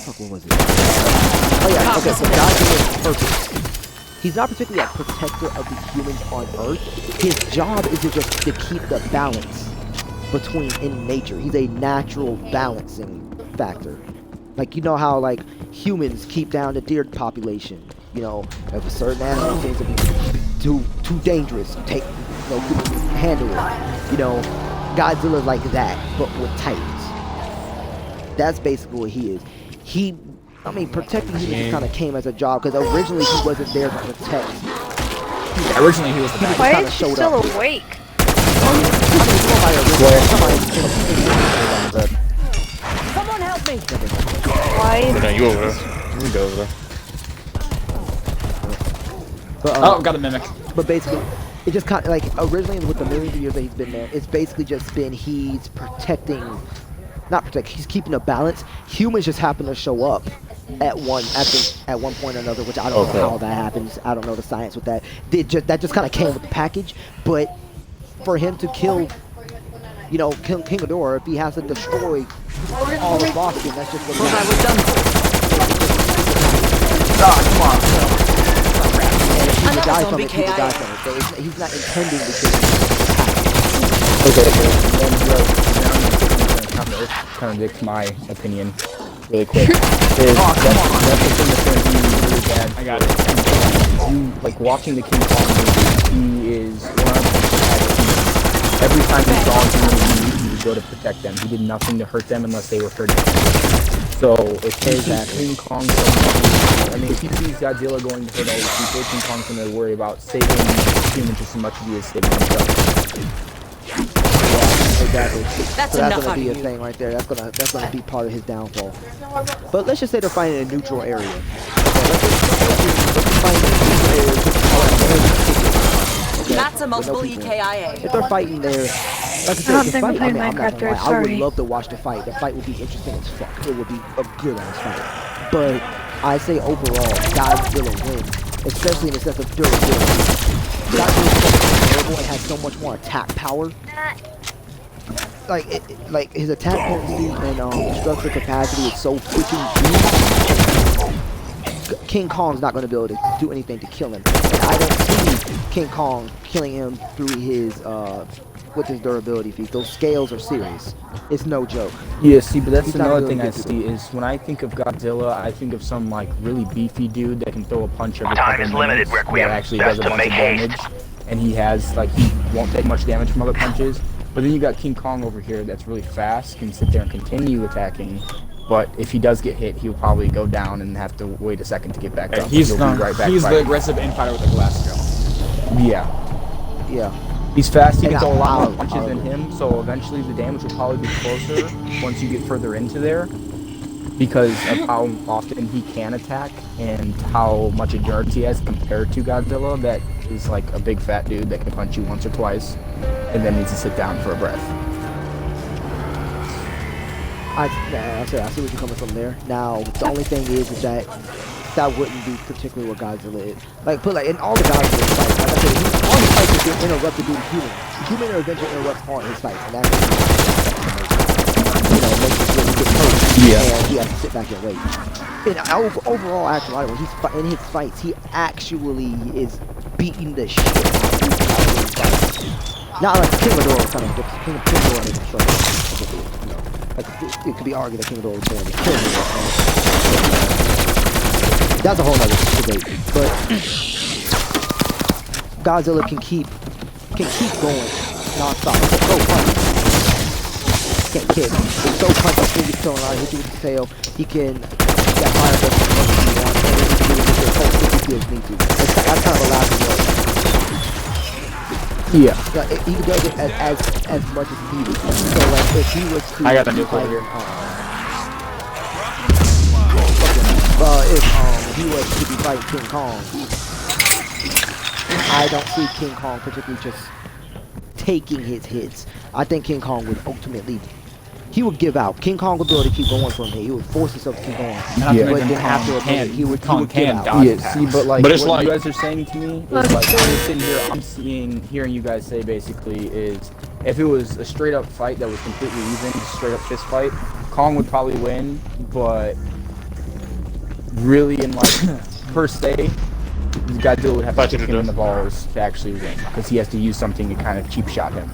[SPEAKER 1] Fuck, what was it? Oh yeah, okay, so Godzilla's purpose. He's not particularly a protector of the humans on Earth. His job is to keep the balance in nature. He's a natural balancing factor. Like, you know how, like, humans keep down the deer population. You know, if a certain animal seems to be too dangerous, handle it. You know, Godzilla's like that, but with Titans. That's basically what he is. Protecting humans kind of came as a job, because originally he wasn't there to protect.
[SPEAKER 3] Originally, he was the bad.
[SPEAKER 2] Why
[SPEAKER 1] kinda
[SPEAKER 2] is she
[SPEAKER 1] showed
[SPEAKER 2] still
[SPEAKER 1] up.
[SPEAKER 2] awake?
[SPEAKER 9] Someone help me!
[SPEAKER 2] Why?
[SPEAKER 4] But you over there. You go over there.
[SPEAKER 1] But,
[SPEAKER 3] Oh, got a mimic.
[SPEAKER 1] But basically, it just kind of like originally with the millions of years that he's been there, it's basically just been he's keeping a balance. Humans just happen to show up at one point or another, which I don't know how that happens. I don't know the science with that. That just kind of came with the package. But for him to kill, you know, King Ghidorah, if he has to destroy all of Boston, that's just what
[SPEAKER 9] I was done.
[SPEAKER 1] come on. He's
[SPEAKER 9] Another
[SPEAKER 1] a guy
[SPEAKER 9] zombie
[SPEAKER 1] from it. He's a guy from it. So he's not intending to kill him.
[SPEAKER 5] Okay, then contradicts my opinion really quick. That's the thing that's going to be really bad.
[SPEAKER 3] I got it.
[SPEAKER 5] You, like, watching the King Kong movie, he is 100% every time he saw him, he would go to protect them. He did nothing to hurt them unless they were hurting him. So if he sees King Kong, if he sees Godzilla going to hurt all the people, King Kong's going to worry about saving humans just as much as he is saving himself.
[SPEAKER 1] Exactly.
[SPEAKER 9] That's
[SPEAKER 1] so
[SPEAKER 9] enough
[SPEAKER 1] that's gonna be a
[SPEAKER 9] you.
[SPEAKER 1] thing right there. That's gonna be part of his downfall. But let's just say they're fighting in a neutral area. Okay,
[SPEAKER 9] That's a multiple EKIA.
[SPEAKER 1] If they're fighting there, like I said, the fight, I'm not gonna lie, I would love to watch the fight. The fight would be interesting as fuck. It would be a good ass fight. But I say overall, Godzilla wins, especially in the sense of durability. Godzilla is so durable and has so much more attack power. Like his attack potency and destructive capacity is so freaking huge. King Kong's not going to be able to do anything to kill him, and I don't see King Kong killing him through his with his durability feat. Those scales are serious. It's no joke.
[SPEAKER 5] Yeah, see, but that's another thing I see is when I think of Godzilla, I think of some like really beefy dude that can throw a punch every
[SPEAKER 6] Time is limited, Requiem.
[SPEAKER 5] that actually does a bunch of damage, and he won't take much damage from other punches. But then you got King Kong over here that's really fast, can sit there and continue attacking. But if he does get hit, he'll probably go down and have to wait a second to get back up.
[SPEAKER 3] He's
[SPEAKER 5] He'll be right back
[SPEAKER 3] the
[SPEAKER 5] fighting.
[SPEAKER 3] aggressive infighter with the glass skill.
[SPEAKER 5] Yeah.
[SPEAKER 1] Yeah.
[SPEAKER 5] He's fast, he
[SPEAKER 1] And
[SPEAKER 5] can throw a lot more
[SPEAKER 1] I'll-
[SPEAKER 5] punches than him, so eventually the damage will probably be closer once you get further into there because of how often he can attack and how much endurance he has compared to Godzilla that is like a big fat dude that can punch you once or twice and then needs to sit down for a breath.
[SPEAKER 1] I see where you're coming from there. Now, the only thing is that wouldn't be particularly what Godzilla is. Like, in all the Godzilla fights, like I said, all his fights have been interrupted due to human. Human intervention interrupts all his fights, and that's makes it really get hurt.
[SPEAKER 5] Yeah.
[SPEAKER 1] And he has to sit back and wait. And overall, actually, when he's in his fights, he actually is beating the shit out of his fights. Not like King Ghidorah kind of different. King Ghidorah is struggling. Like, it could be argued that King Ghidorah is going to kill him. That's a whole other debate. But Godzilla can keep going non-stop. It's so funny. Can't kid. It's so punch. He can throw a lot, hit you with his tail. He can get fire as much as he wants. And he can do it with his whole 50 kills need to. That's kind of allowed to work.
[SPEAKER 5] Yeah.
[SPEAKER 1] He does it as much as needed. So like if he was to
[SPEAKER 3] I got the nuke over here.
[SPEAKER 1] If he was to be fighting King Kong, I don't see King Kong particularly just taking his hits. I think King Kong would ultimately, he would give out. King Kong would be able to keep going from here. He would force himself to keep going.
[SPEAKER 3] But
[SPEAKER 1] But then after a minute, he would give out.
[SPEAKER 5] Yeah, see, but like
[SPEAKER 3] But it's
[SPEAKER 5] what
[SPEAKER 3] like-
[SPEAKER 5] you guys are saying to me is like I'm sitting here, hearing you guys say basically is if it was a straight up fight that was completely even, straight up fist fight, Kong would probably win, but really in like per se, Godzilla would have to kick him in the balls to actually win because he has to use something to kind of cheap shot him.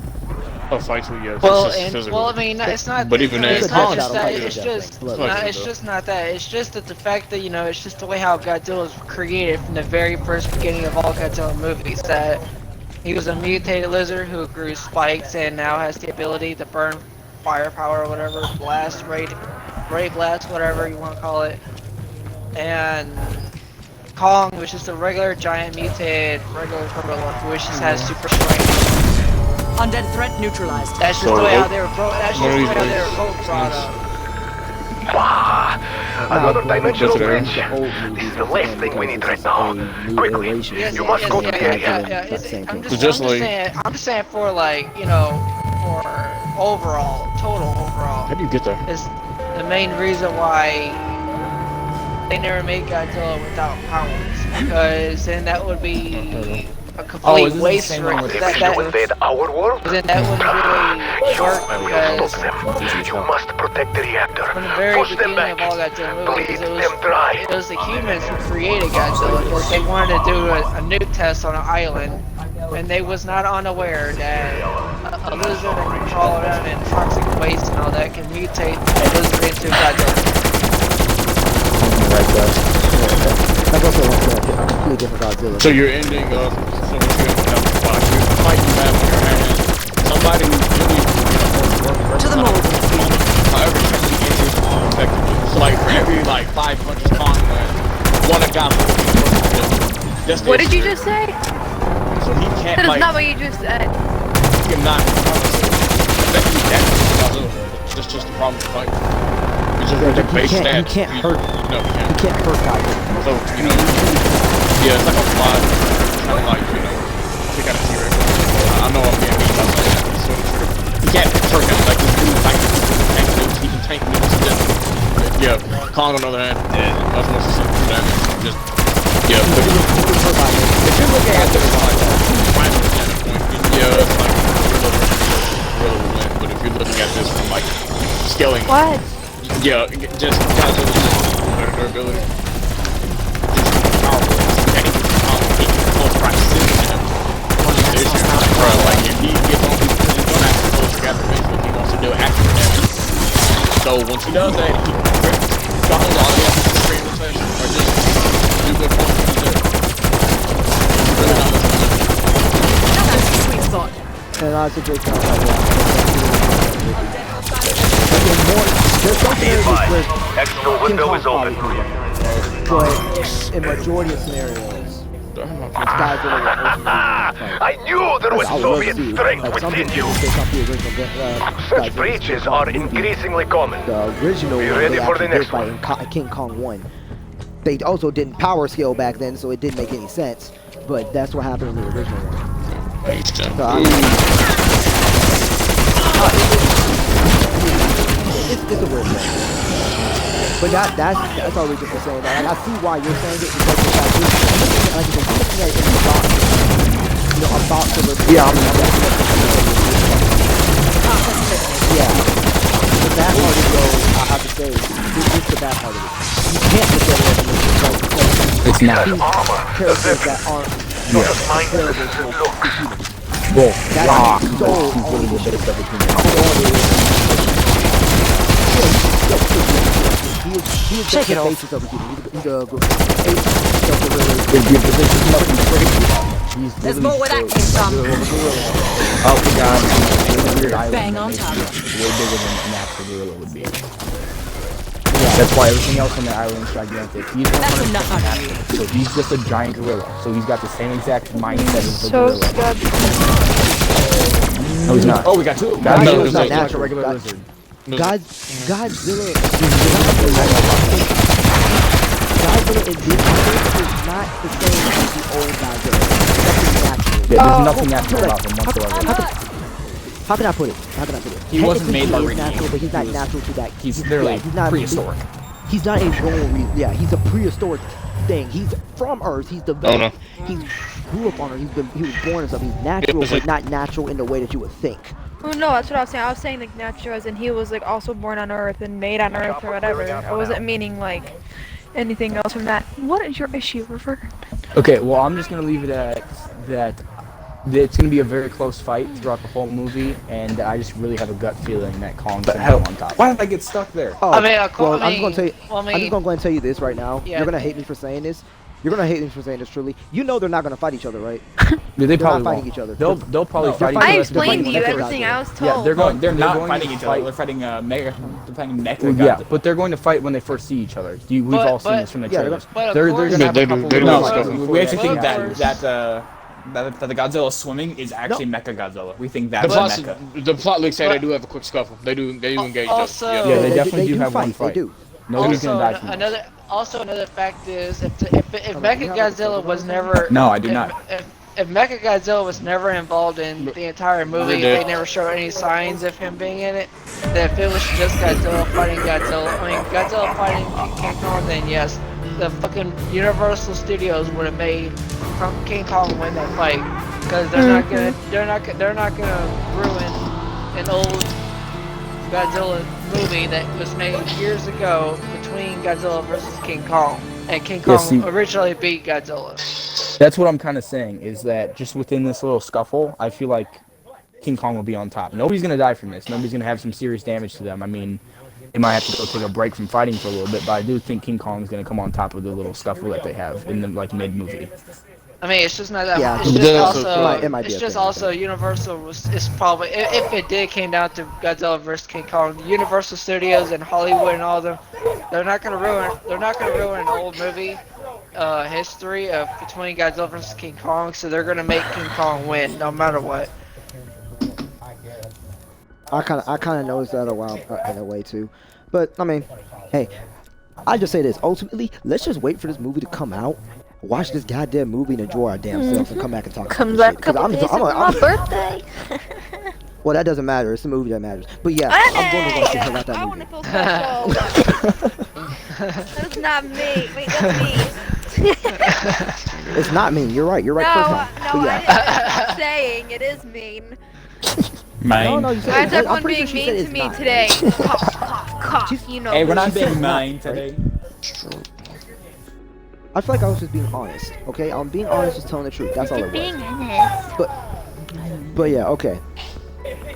[SPEAKER 4] Oh, fights with yes.
[SPEAKER 7] Well,
[SPEAKER 4] it's just physical.
[SPEAKER 7] I mean, it's not.
[SPEAKER 4] But even
[SPEAKER 7] it's
[SPEAKER 4] then,
[SPEAKER 7] not just that.
[SPEAKER 1] it's
[SPEAKER 7] It's just,
[SPEAKER 1] just-
[SPEAKER 7] it's just not that. It's just that the fact that it's just the way how Godzilla was created from the very first beginning of all Godzilla movies. That he was a mutated lizard who grew spikes and now has the ability to burn firepower or whatever, blast, ray blast, whatever you want to call it. And Kong was just a regular giant mutated regular gorilla which just has super strength.
[SPEAKER 9] Undead threat neutralized.
[SPEAKER 7] That's just the way how they were both. That's just the way how they were both brought up.
[SPEAKER 6] Another dimensional
[SPEAKER 1] Now,
[SPEAKER 6] bridge.
[SPEAKER 1] the old movies,
[SPEAKER 6] This is the last thing we need right now.
[SPEAKER 1] new
[SPEAKER 6] Quickly,
[SPEAKER 1] iteration.
[SPEAKER 6] you must go to the area.
[SPEAKER 1] That same
[SPEAKER 7] I'm
[SPEAKER 1] thing.
[SPEAKER 7] just saying for like, for total overall,
[SPEAKER 4] how do you get there?
[SPEAKER 7] is the main reason why they never made Godzilla without powers, because then that would be a complete waste for
[SPEAKER 6] They wish to invade our world?
[SPEAKER 7] then that wouldn't really work because
[SPEAKER 6] You must protect the reactor.
[SPEAKER 7] from the very
[SPEAKER 6] Push them
[SPEAKER 7] beginning
[SPEAKER 6] back.
[SPEAKER 7] of all Godzilla movies,
[SPEAKER 6] Bleed them dry.
[SPEAKER 7] it was the humans who created Godzilla because they wanted to do a nuke test on an island, and they was not unaware that a lizard that can crawl around in toxic waste and all that can mutate a lizard into Godzilla.
[SPEAKER 1] That's also like a completely different Godzilla.
[SPEAKER 4] So you're ending up, so what you're fighting back with your hand. Somebody who's really, work
[SPEAKER 9] To the mold.
[SPEAKER 4] however, you can get his arm effectively. So like for every like 5 punches Kong lands, one of God's that's
[SPEAKER 2] What did you just say?
[SPEAKER 4] So he can't
[SPEAKER 2] That is
[SPEAKER 4] like,
[SPEAKER 2] not what you just said.
[SPEAKER 4] he cannot, effectively damage Godzilla. That's just the problem with the fight. It's just with the base stats.
[SPEAKER 1] He can't hurt.
[SPEAKER 4] No, he can't.
[SPEAKER 1] He can't hurt Godzilla.
[SPEAKER 4] So, you know, yeah, it's like a fly, kind of like, you know, pick out a T-Rex. I know I'm being mean about saying that, but it's sort of true. He can't hurt him, like this dude fights tank nukes, he can tank nukes to death. Yeah, Kong on the other hand, that's most of the damage, just, yeah, but if you're looking at this like a final standpoint, yeah, it's like, Gorilla would win, but if you're looking at this from like, scaling,
[SPEAKER 2] What?
[SPEAKER 4] yeah, just Godzilla's better durability. Like if he gets on his gun action close together, basically he wants to do action damage. So once he does that, he can hold all the way up to straight rotation or just do good points to the really not
[SPEAKER 9] That's a sweet spot.
[SPEAKER 1] And that's a good kind of there's some scenarios where
[SPEAKER 6] External
[SPEAKER 1] King
[SPEAKER 6] window
[SPEAKER 1] Kong
[SPEAKER 6] is open.
[SPEAKER 1] but in majority of scenarios, Godzilla will ultimately fight.
[SPEAKER 6] I knew there was
[SPEAKER 1] I would love to
[SPEAKER 6] Soviet
[SPEAKER 1] see,
[SPEAKER 6] strength
[SPEAKER 1] like, some
[SPEAKER 6] within
[SPEAKER 1] people
[SPEAKER 6] you.
[SPEAKER 1] say something the original
[SPEAKER 6] Such
[SPEAKER 1] Godzilla
[SPEAKER 6] breaches are increasingly common.
[SPEAKER 1] The original
[SPEAKER 6] Be
[SPEAKER 1] one
[SPEAKER 6] ready
[SPEAKER 1] they
[SPEAKER 6] for the
[SPEAKER 1] actually
[SPEAKER 6] next
[SPEAKER 1] did by King Kong 1. They also didn't power scale back then, so it didn't make any sense. But that's what happened in the original one. So, I mean, it's a weird thing. But that's all we just were saying. Like, I see why you're saying it because it's like you're looking at it in the box. You know, a box of a
[SPEAKER 5] Yeah, I'm
[SPEAKER 1] yeah. The bad part is though, I have to say, this is the bad part of it. You can't look at it as
[SPEAKER 5] It's not.
[SPEAKER 1] characters that aren't comparable to humans.
[SPEAKER 5] Well,
[SPEAKER 1] That's
[SPEAKER 5] rock.
[SPEAKER 1] so
[SPEAKER 5] He's really the base of a human.
[SPEAKER 1] He is
[SPEAKER 9] Shake
[SPEAKER 1] the
[SPEAKER 9] it off.
[SPEAKER 1] basis of a human. He's a basis of the really.
[SPEAKER 5] There's nothing crazy about him. He's
[SPEAKER 9] There's
[SPEAKER 5] really
[SPEAKER 9] more where that came from.
[SPEAKER 5] Oh my god, he's a weird island.
[SPEAKER 9] Bang
[SPEAKER 5] that
[SPEAKER 9] on
[SPEAKER 5] makes
[SPEAKER 9] top.
[SPEAKER 5] it way bigger than an actual gorilla would be. That's why everything else on the island is gigantic. He's
[SPEAKER 9] That's
[SPEAKER 5] 100%
[SPEAKER 9] enough out of
[SPEAKER 5] natural. So he's just a giant gorilla. So he's got the same exact mindset as the
[SPEAKER 2] So
[SPEAKER 5] gorilla.
[SPEAKER 2] sad.
[SPEAKER 5] No, he's not.
[SPEAKER 3] Oh, we got two.
[SPEAKER 1] Godzilla's not
[SPEAKER 5] He's like a
[SPEAKER 1] natural.
[SPEAKER 5] regular lizard.
[SPEAKER 1] Godzilla is not the same as the old Godzilla.
[SPEAKER 5] There's nothing natural about him whatsoever.
[SPEAKER 1] How can I put it?
[SPEAKER 3] He wasn't made by
[SPEAKER 1] Technically, he is
[SPEAKER 3] radiation.
[SPEAKER 1] natural, but he's not
[SPEAKER 3] He was-
[SPEAKER 1] natural to that.
[SPEAKER 3] He's literally
[SPEAKER 1] he's not
[SPEAKER 3] prehistoric.
[SPEAKER 1] He's not a normal. He's a prehistoric thing. He's from Earth. He's developed. He grew up on Earth. He was born and stuff. He's natural, but not natural in the way that you would think.
[SPEAKER 2] Well, no, that's what I was saying. I was saying like natural as in he was like also born on Earth and made on Earth or whatever. I wasn't meaning like anything else from that. What is your issue, River?
[SPEAKER 5] Okay, well, I'm just gonna leave it at that. It's gonna be a very close fight throughout the whole movie, and I just really have a gut feeling that Kong's gonna come on top.
[SPEAKER 3] Why did I get stuck there?
[SPEAKER 1] Oh,
[SPEAKER 7] I mean,
[SPEAKER 1] I'm just gonna tell you.
[SPEAKER 7] well, I
[SPEAKER 1] I'm just gonna go ahead and tell you this right now.
[SPEAKER 7] Yeah.
[SPEAKER 1] You're gonna hate me for saying this. You're gonna hate me for saying this. Truly, you know they're not gonna fight each other, right?
[SPEAKER 5] They
[SPEAKER 1] They're
[SPEAKER 5] probably
[SPEAKER 1] not fighting
[SPEAKER 5] won't.
[SPEAKER 1] each other.
[SPEAKER 5] They'll probably
[SPEAKER 1] No,
[SPEAKER 5] fight
[SPEAKER 1] they're
[SPEAKER 5] each
[SPEAKER 2] I
[SPEAKER 5] other.
[SPEAKER 2] explained to you
[SPEAKER 1] Mecha
[SPEAKER 2] everything I was
[SPEAKER 1] Godzilla.
[SPEAKER 2] told.
[SPEAKER 5] Yeah, they're going.
[SPEAKER 3] They're not
[SPEAKER 5] going
[SPEAKER 3] fighting
[SPEAKER 5] to
[SPEAKER 3] each other.
[SPEAKER 5] fight.
[SPEAKER 3] They're fighting They're fighting Mecha.
[SPEAKER 5] Well, yeah, but they're going to fight when they first see each other. We've all seen this from the
[SPEAKER 1] yeah,
[SPEAKER 5] trailers.
[SPEAKER 7] but
[SPEAKER 5] They're
[SPEAKER 7] of course-
[SPEAKER 5] gonna have
[SPEAKER 4] They
[SPEAKER 5] a
[SPEAKER 4] do-
[SPEAKER 5] couple
[SPEAKER 4] they do
[SPEAKER 5] little
[SPEAKER 4] have
[SPEAKER 5] fights
[SPEAKER 4] stuff.
[SPEAKER 5] before
[SPEAKER 3] We
[SPEAKER 5] they
[SPEAKER 3] actually
[SPEAKER 5] fight.
[SPEAKER 3] think
[SPEAKER 7] Yeah.
[SPEAKER 3] that the Godzilla swimming is actually Mecha Godzilla. We think
[SPEAKER 4] The
[SPEAKER 3] that's
[SPEAKER 4] plot,
[SPEAKER 3] Mecha.
[SPEAKER 4] the plot leaks say
[SPEAKER 7] But-
[SPEAKER 4] they do have a quick scuffle. They do engage.
[SPEAKER 7] Also-
[SPEAKER 4] Yep.
[SPEAKER 5] Yeah,
[SPEAKER 7] Yeah,
[SPEAKER 5] they definitely do have
[SPEAKER 1] fight.
[SPEAKER 5] one fight.
[SPEAKER 1] They do.
[SPEAKER 5] Nobody's
[SPEAKER 7] Also,
[SPEAKER 5] gonna die from this.
[SPEAKER 7] another fact is if Mecha Godzilla was never
[SPEAKER 5] No, I do not.
[SPEAKER 7] If Mecha Godzilla was never involved in the entire movie,
[SPEAKER 4] They
[SPEAKER 7] if
[SPEAKER 4] did.
[SPEAKER 7] they never showed any signs of him being in it, then if it was just Godzilla fighting Godzilla, Godzilla fighting King Kong, then yes, the fucking Universal Studios would have made King Kong win that fight, because they're not gonna ruin an old Godzilla movie that was made years ago between Godzilla versus King Kong, and King Kong originally beat Godzilla.
[SPEAKER 5] That's what I'm kind of saying, is that just within this little scuffle, I feel like King Kong will be on top. Nobody's going to die from this. Nobody's going to have some serious damage to them. I mean, they might have to go take a break from fighting for a little bit, but I do think King Kong's going to come on top of the little scuffle that they have in the like mid-movie.
[SPEAKER 7] I mean, it's just not that.
[SPEAKER 1] Yeah,
[SPEAKER 7] it's just also.
[SPEAKER 1] it might
[SPEAKER 7] it's
[SPEAKER 1] be
[SPEAKER 7] just
[SPEAKER 1] thing,
[SPEAKER 7] also Universal is probably, if it did came down to Godzilla vs King Kong, Universal Studios and Hollywood and all of them, they're not gonna ruin an old movie history of between Godzilla vs King Kong. So they're gonna make King Kong win no matter what.
[SPEAKER 1] I kind of noticed that a while in a way too, but I mean, hey, I just say this. Ultimately, let's just wait for this movie to come out. Watch this goddamn movie and enjoy our damn selves and come back and talk
[SPEAKER 2] Comes
[SPEAKER 1] about
[SPEAKER 2] up a couple days before my birthday.
[SPEAKER 1] Well, that doesn't matter. It's the movie that matters. But yeah, I'm going to watch the hell out that
[SPEAKER 2] I
[SPEAKER 1] movie.
[SPEAKER 2] want to feel special. That's not me. Wait, that's me.
[SPEAKER 1] It's not mean. You're right. You're right.
[SPEAKER 2] No,
[SPEAKER 1] But yeah.
[SPEAKER 2] I'm not saying it is mean.
[SPEAKER 1] No, you said
[SPEAKER 2] Why is everyone
[SPEAKER 1] I'm pretty
[SPEAKER 2] being
[SPEAKER 1] sure she said
[SPEAKER 2] mean
[SPEAKER 1] it's
[SPEAKER 2] to me
[SPEAKER 1] not.
[SPEAKER 2] today? Cough, cough, cough. You know.
[SPEAKER 3] Hey, we're not
[SPEAKER 1] She said
[SPEAKER 3] being
[SPEAKER 1] not,
[SPEAKER 3] mean today.
[SPEAKER 1] I feel like I was just being honest. Okay, I'm being honest, just telling the truth. That's all it was.
[SPEAKER 2] Being honest.
[SPEAKER 1] But yeah, okay.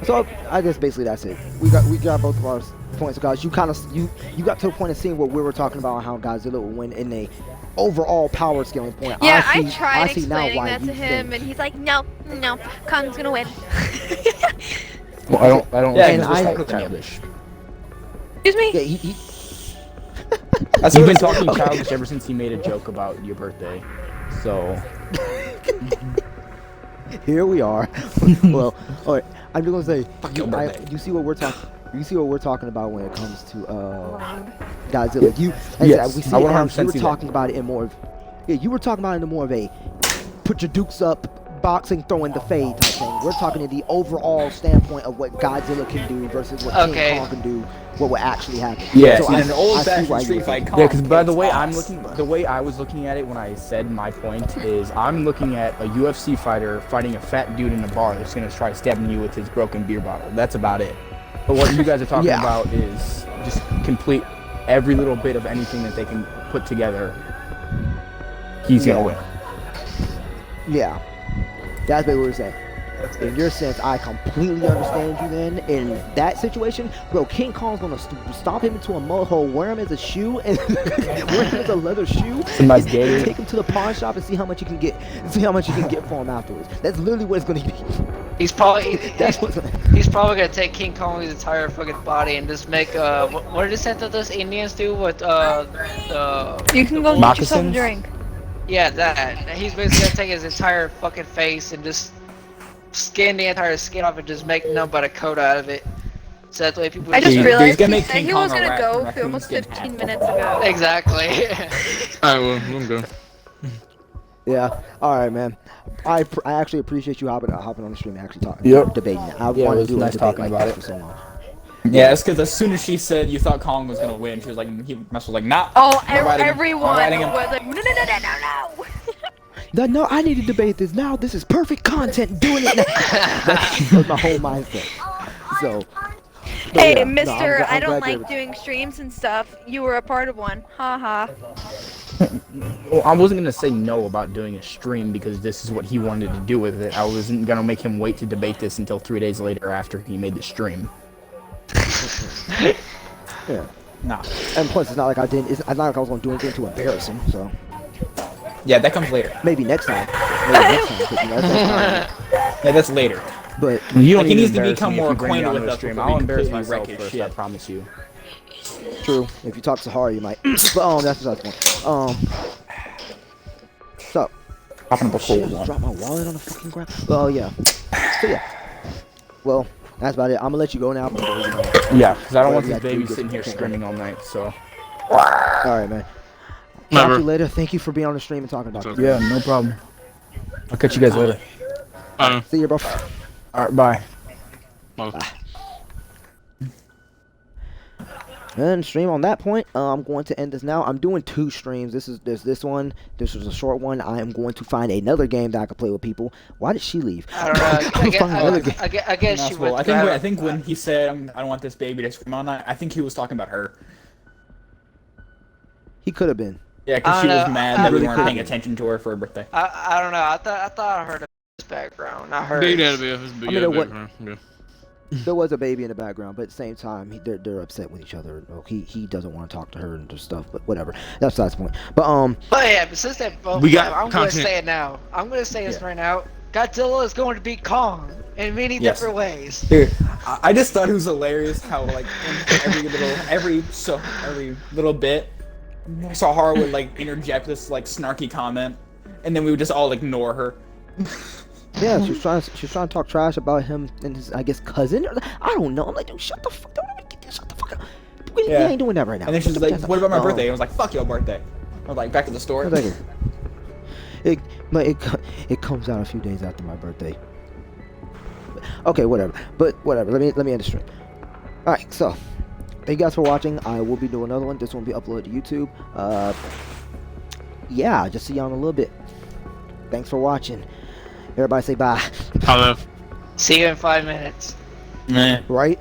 [SPEAKER 1] So I guess basically that's it. We got both of our points, guys. You got to a point of seeing what we were talking about, how Godzilla will win in a overall power scaling point.
[SPEAKER 2] Yeah, I tried
[SPEAKER 1] explaining
[SPEAKER 2] that to him, and he's like, no, Kong's gonna win.
[SPEAKER 5] Well, I don't.
[SPEAKER 3] Yeah,
[SPEAKER 5] think
[SPEAKER 3] and
[SPEAKER 5] it's childish.
[SPEAKER 2] Excuse me.
[SPEAKER 1] Yeah,
[SPEAKER 5] You've been talking childish ever since he made a joke about your birthday. So
[SPEAKER 1] here we are. Well, all right. I'm just gonna say, you see what we're talking. You see what we're talking about when it comes to Godzilla. You were talking about it in more of, you were talking about it in more of a put your dukes up, boxing, throwing the fade type thing. We're talking in the overall standpoint of what Godzilla can do versus what King Kong can do, what will actually happen.
[SPEAKER 5] Yeah,
[SPEAKER 1] so
[SPEAKER 3] an old-fashioned street fight.
[SPEAKER 5] Yeah, because by the way the way I was looking at it when I said my point is, I'm looking at a UFC fighter fighting a fat dude in a bar that's gonna try stabbing you with his broken beer bottle. That's about it. But what you guys are talking about is just complete every little bit of anything that they can put together. He's gonna win.
[SPEAKER 1] Yeah, that's what we were saying. In your sense, I completely understand you then. In that situation, bro, King Kong's gonna stop him into a mud hole, wear him as a shoe, and wear him as a leather shoe, and take him to the pawn shop and see how much you can get. For him afterwards. That's literally what it's gonna be.
[SPEAKER 7] He's probably gonna take King Kong's entire fucking body and just make what did those Indians do with
[SPEAKER 2] You can go get yourself a drink.
[SPEAKER 7] Yeah, that. He's basically gonna take his entire fucking face and just skin the entire skin off and just make nothing but a coat out of it. So that way people.
[SPEAKER 2] I just realized
[SPEAKER 3] he
[SPEAKER 2] said he was gonna go for almost 15 minutes ago.
[SPEAKER 7] Exactly.
[SPEAKER 4] Alright, well, I'm good.
[SPEAKER 1] Yeah. All right, man. I actually appreciate you hopping on the stream and actually debating it. I
[SPEAKER 5] wanted
[SPEAKER 1] to do
[SPEAKER 5] nice talking about it
[SPEAKER 1] for so long.
[SPEAKER 3] Yeah, it's because as soon as she said you thought Kong was gonna win, she was like, was like, nah.
[SPEAKER 2] Oh, everyone was like, no.
[SPEAKER 1] No, I need to debate this now. This is perfect content. Doing it now. That was my whole mindset. So.
[SPEAKER 2] Hey, mister, I don't like doing streams and stuff. You were a part of one. Haha.
[SPEAKER 5] Well, I wasn't gonna say no about doing a stream because this is what he wanted to do with it. I wasn't gonna make him wait to debate this until 3 days later after he made the stream.
[SPEAKER 1] Yeah.
[SPEAKER 5] Nah.
[SPEAKER 1] And plus, it's not like I was gonna do anything to embarrass him. So.
[SPEAKER 3] Yeah, that comes later.
[SPEAKER 1] Maybe next time.
[SPEAKER 5] Yeah, that's later.
[SPEAKER 1] But
[SPEAKER 5] you don't
[SPEAKER 3] he needs to
[SPEAKER 5] embarrass
[SPEAKER 3] become
[SPEAKER 5] me if
[SPEAKER 3] more
[SPEAKER 5] you bring me
[SPEAKER 3] acquainted
[SPEAKER 5] on
[SPEAKER 3] with
[SPEAKER 5] the
[SPEAKER 3] us
[SPEAKER 5] stream.
[SPEAKER 3] before we
[SPEAKER 5] I'll embarrass
[SPEAKER 3] completely
[SPEAKER 5] myself
[SPEAKER 3] wreck his
[SPEAKER 5] first,
[SPEAKER 3] shit.
[SPEAKER 5] I promise you.
[SPEAKER 1] True. If you talk to Sahara, you might. But that's besides the point. So.
[SPEAKER 5] Hopping up a cold
[SPEAKER 1] Shit,
[SPEAKER 5] one.
[SPEAKER 1] drop my wallet on the fucking ground. Oh yeah. So yeah. Well, that's about it. I'm gonna let you go now. Before,
[SPEAKER 5] Yeah, because I don't want this baby sitting here screaming all night. So.
[SPEAKER 1] All right, man. Talk to you later. Thank you for being on the stream and talking about it.
[SPEAKER 5] Yeah, no problem. I'll catch you guys later.
[SPEAKER 1] See you, bro.
[SPEAKER 5] All right, bye.
[SPEAKER 4] Bye.
[SPEAKER 1] And stream on that point, I'm going to end this now. I'm doing 2 streams. There's this one. This was a short one. I am going to find another game that I can play with people. Why did she leave?
[SPEAKER 7] I don't know. I guess she
[SPEAKER 3] Well,
[SPEAKER 7] went.
[SPEAKER 3] I think when he said I don't want this baby to scream all night, I think he was talking about her.
[SPEAKER 1] He could have been.
[SPEAKER 3] Yeah, because she was mad that we weren't paying attention to her for her birthday.
[SPEAKER 7] I don't know. I thought I heard his background. I heard.
[SPEAKER 1] There was a baby in the background, but at the same time, they're upset with each other. He doesn't want to talk to her and just stuff, but whatever. That's the point. But
[SPEAKER 7] But since that I'm going to say it now. I'm going to say this right now. Godzilla is going to beat Kong in many different ways.
[SPEAKER 3] Dude, I just thought it was hilarious how like in every little bit, Sahara would like interject this like snarky comment, and then we would just all ignore her.
[SPEAKER 1] yeah, she's trying to talk trash about him and his, I guess, cousin. I don't know. I'm like, dude, shut the fuck. Shut the fuck up. We ain't doing that right now.
[SPEAKER 3] And then she's like, "What about my birthday?" I was like, "Fuck your birthday." I was like, back to the store.
[SPEAKER 1] It comes out a few days after my birthday. Okay, whatever. But whatever. Let me end the stream. All right, so thank you guys for watching. I will be doing another one. This one will be uploaded to YouTube. Yeah, just see y'all in a little bit. Thanks for watching. Everybody say bye.
[SPEAKER 4] Hello.
[SPEAKER 7] See you in 5 minutes.
[SPEAKER 1] Right?